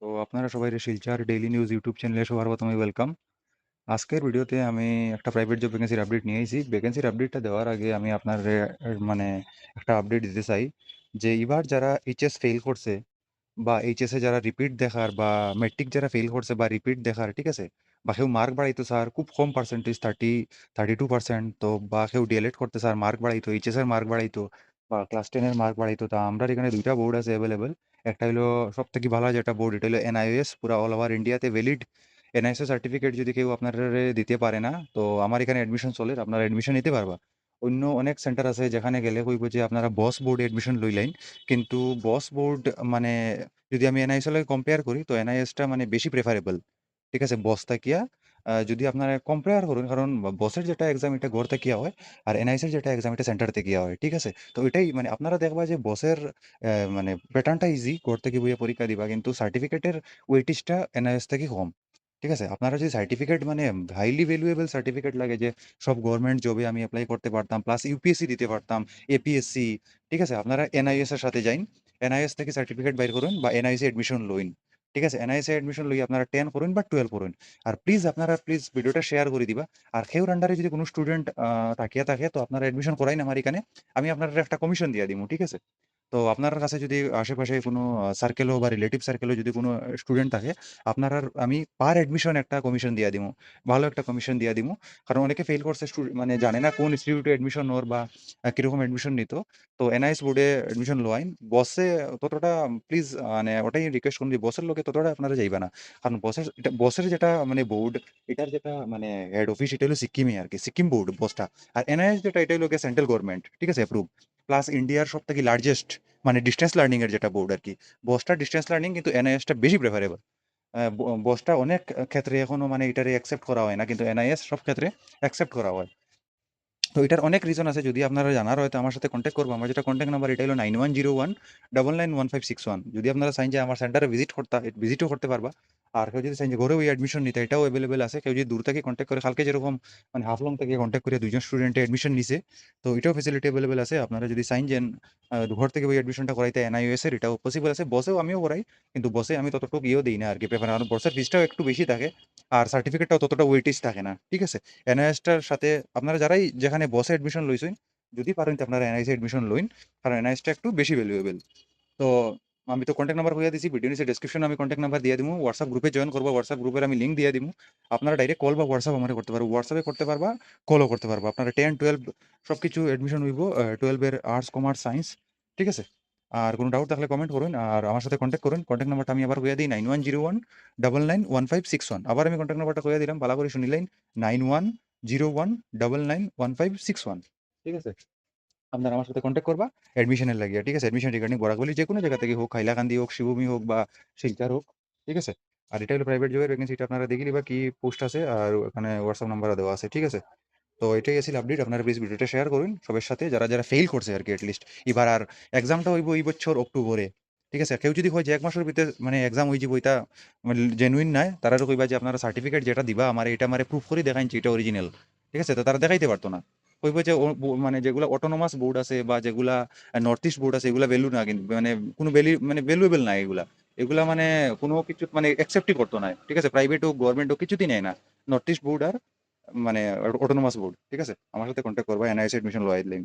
তো আপনারা সবাই শিলচর ডেইলি নিউজ ইউটিউব চ্যানেলে সবার প্রথমে ওয়েলকাম। আজকের ভিডিওতে আমি একটা প্রাইভেট জব ভ্যাকেন্সির আপডেট নিয়ে এসেছি। ভ্যাকেন্সির আপডেটটা দেওয়ার আগে আমি আপনার মানে একটা আপডেট দিতে চাই যে এবার যারা এইচএস ফেল করছে বা এইচএসে যারা রিপিট দেখার বা মেট্রিক যারা ফেল করছে বা রিপিট দেখার, ঠিক আছে, বা কেউ মার্ক বাড়াইতো স্যার খুব কম পার্সেন্টেজ 32%, তো বা কেউ ডিএলএড করতে স্যার মার্ক বাড়াইতো, এইচএসের মার্ক বাড়াইতো বা ক্লাস 10-এর মার্ক বাড়াইতো। তা আমরা এখানে দুইটা বোর্ড আছে অ্যাভেলেবেল। একটা হলো সব থেকে ভালো যেটা বোর্ড, এটা হলো এনআইএস, পুরা অল ওভার ইন্ডিয়াতে ভ্যালিড। এনআইএস সার্টিফিকেট যদি কেউ আপনার দিতে পারে না, তো আমার এখানে অ্যাডমিশন চলে, আপনারা অ্যাডমিশন নিতে পারবা। অন্য অনেক সেন্টার আছে যেখানে গেলে কইব যে আপনারা বস বোর্ডে অ্যাডমিশন লইলেন, কিন্তু বস বোর্ড মানে যদি আমি এনআইএস এর লগে কম্পেয়ার করি তো এনআইএসটা মানে বেশি প্রেফারেবল। ঠিক আছে? বস থাকিয়া যদি আপনারা কম্পেয়ার করুন, কারণ বসের যেটা এক্সাম এটা ঘর থাকিয়া হয়, আর এনআইএস এর যেটা এক্সাম এটা সেন্টার থেকিয়া হয়। ঠিক আছে? তো এটাই মানে আপনারা দেখবা যে বসের মানে প্যাটার্নটা ইজি, ঘর থেকে বইয়া পরীক্ষা দিবা, কিন্তু সার্টিফিকেটের ওয়েটেজটা এনআইএস থেকে কম। ঠিক আছে? আপনারা যদি সার্টিফিকেট মানে হাইলি ভ্যালুয়েবল সার্টিফিকেট লাগে যে সব গভর্নমেন্ট জবে আমি এপ্লাই করতে পারতাম, প্লাস ইউপিএসসি দিতে পারতাম, এপিএসসি, ঠিক আছে? আপনারা এনআইএস এর সাথে যাইন। এনআইএস থেকে সার্টিফিকেট বাইর করুন বা এনআইএসি এডমিশন লইন। ঠিক আছে? এনআইএসি এডমিশন লই আপনারা 10 করুন বা 12 করুন। আর প্লিজ আপনারা প্লিজ ভিডিওটা শেয়ার করে দিবা। আর কেউর আন্ডারে যদি কোনো স্টুডেন্ট তাকিয়া থাকে তো আপনারা এডমিশন করাইন আমার এখানে। আমি আপনারা একটা কমিশন দিয়া দিমু। ঠিক আছে? তো আপনার কাছে যদি আশেপাশে কোনো সার্কেলও বা রিলেটিভ সার্কেলও যদি কোনো স্টুডেন্ট থাকে, আপনার আমি পার অ্যাডমিশন একটা কমিশন দিয়া দিমু। ভালো একটা কমিশন দিয়া দিমু। কারণ অনেকে ফেইল করছে, মানে জানে না কোন ইনস্টিটিউটে অ্যাডমিশন নোর বা কিরকম অ্যাডমিশন নিত। তো এনআইএস বোর্ডে অ্যাডমিশন লওয়াইন। বসে ততটা প্লিজ মানে ওটাই রিকোয়েস্ট করুন যে বসের লোকে ততটা আপনারা যাইবা না। কারণ বসের যেটা মানে বোর্ড, এটার যেটা মানে হেড অফিস এটা হলো সিকিমে আরকি। সিকিম বোর্ড বসটা। আর এনআইএস যেটা এটা হলো গিয়ে সেন্ট্রাল গভর্নমেন্ট। ঠিক আছে? অ্যাপ্রুভ। প্লাস ইন্ডিয়ার সবথেকে লার্জেস্ট মানে ডিসট্যান্স লার্নিং এর যেটা বোর্ড আরকি। বসটা ডিসট্যান্স লার্নিং, কিন্তু এনআইএসটা বেশি প্রেফারেবল। বসটা অনেক ক্ষেত্রে এখনো মানে এটারে অ্যাকসেপ্ট করা হয় না, কিন্তু এনআইএস সব ক্ষেত্রে অ্যাকসেপ্ট করা হয়। তো এটার অনেক রিজন আছে, যদি আপনারা জানার হয় তো আমার সাথে কন্ট্যাক্ট করবো। আমার যেটা কন্ট্যাক্ট নাম্বার এটা হলো 9101 991561। যদি আপনারা চাইন যে আমার সেন্টারে ভিজিটও করতে পারবা। আর কেউ যদি চাইন যে ঘরে ওই অ্যাডমিশন নিতে, এটাও অ্যাভেলেবেল আছে। কেউ যদি দূর থেকে কন্ট্যাক্ট করে, কালকে যেরকম মানে হাফলং থেকে কন্ট্যাক্ট করে দুইজন স্টুডেন্টে অ্যাডমিশন নিছে, তো এটাও ফেসিলিটি অ্যাভেলেবেল আছে। আপনারা যদি চাইন যে ঘর থেকে ওই অ্যাডমিশনটা করাইতে এনআইওএস এর, এটাও পসিবল আছে। বসেও আমিও করাই, কিন্তু বসে আমি ততটুকু ইয়েও দিই না আর কি প্রেফার, কারণ বসের ফিসটাও একটু বেশি থাকে আর সার্টিফিকেটটাও ততটা ওয়েটেজ থাকে না। ঠিক আছে? এনআইএসটার সাথে আপনারা যারাই যেখানে বসে অ্যাডমিশন লইছেন, যদি পারেন তো আপনারা এনআইএসি অ্যাডমিশন লইন, কারণ এনআইএসটা একটু বেশি ভ্যালুয়েবল। তো আমি তো কন্ট্যাক্ট নাম্বার হইয়া দিছি, ভিডিও নিচে ডেসক্রিপশনে আমি কন্ট্যাক্ট নাম্বার দিয়ে দিমু। হোয়াটসঅ্যাপ গ্রুপে জয়েন করবা, হোয়াটসঅ্যাপ গ্রুপের আমি লিঙ্ক দিয়ে দিমু। আপনারা ডাইরেক্ট কল বা হোয়াটসঅ্যাপ আমারে করতে পারবা। হোয়াটসঅ্যাপে করতে পারবা, কলও করতে পারবা। আপনারা 10 12 সবকিছু অ্যাডমিশন হইব। 12 এর আর্টস, কমার্স, সায়েন্স। ঠিক আছে? আর কোনো ডাউট থাকলে কমেন্ট করুন আর আমার সাথে কন্ট্যাক্ট করুন। কন্ট্যাক্ট নাম্বারটা আমি আবার কইয়া দিই 9101 991561। আবার আমি কন্ট্যাক্ট নাম্বারটা কইয়া দিলাম, ভালো করে শুনিলেন। 9101 991561। ঠিক আছে? আপনারা আমার সাথে কন্ট্যাক্ট করবা অ্যাডমিশনের লাগিয়া। ঠিক আছে? অ্যাডমিশন রিগার্ডিং বরাকগলি যেকোনো জায়গা থেকে হোক, হাইলাকান্দি হোক, শিবভূমি হোক বা শিলচর হোক। ঠিক আছে? আর এটা হলো প্রাইভেট জবের ভ্যাকেন্সি, এটা আপনারা দেখে নিবা কি পোস্ট আছে, আর ওখানে হোয়াটসঅ্যাপ নাম্বারও দেওয়া আছে। ঠিক আছে? তো এটাই আছিল আপডেট। আপনারা প্লিজ ভিডিওটা শেয়ার করুন সবার সাথে, যারা ফেইল করছে আরকি এটলিস্ট। এবার আর এক্সামটা হইব এই বছর অক্টোবরে। ঠিক আছে? কেউ যদি কয় যে ১ মাসের ভিতরে মানে এক্সাম হয়ে যাইব, এটা মানে জেনুইন নাই। তারারও কইবা যে আপনারা সার্টিফিকেট যেটা দিবা আমারে, এটা আমারে প্রুফ করে দেখাইনছে এটা অরিজিনাল। ঠিক আছে? তো তারা দেখাইতে পারতো না। কইব যে মানে যেগুলা অটোনোমাস বোর্ড আছে বা যেগুলা নর্থ ইস্ট বোর্ড আছে, এগুলা ভ্যালু না, কিন্তু মানে কোনো মানে ভ্যালুয়েবল না এগুলা। এগুলা মানে কোনো কিছু মানে অ্যাকসেপ্টই করতো না। ঠিক আছে? প্রাইভেট হোক, গভর্নমেন্ট হোক, কিছুতেই নেয় না। নর্থ ইস্ট বোর্ড আর মানে অটোনোমাস বোর্ড। ঠিক আছে? আমার সাথে কন্ট্যাক্ট করবা, এনআইএসি এডমিশন লওয়াই দিলাম।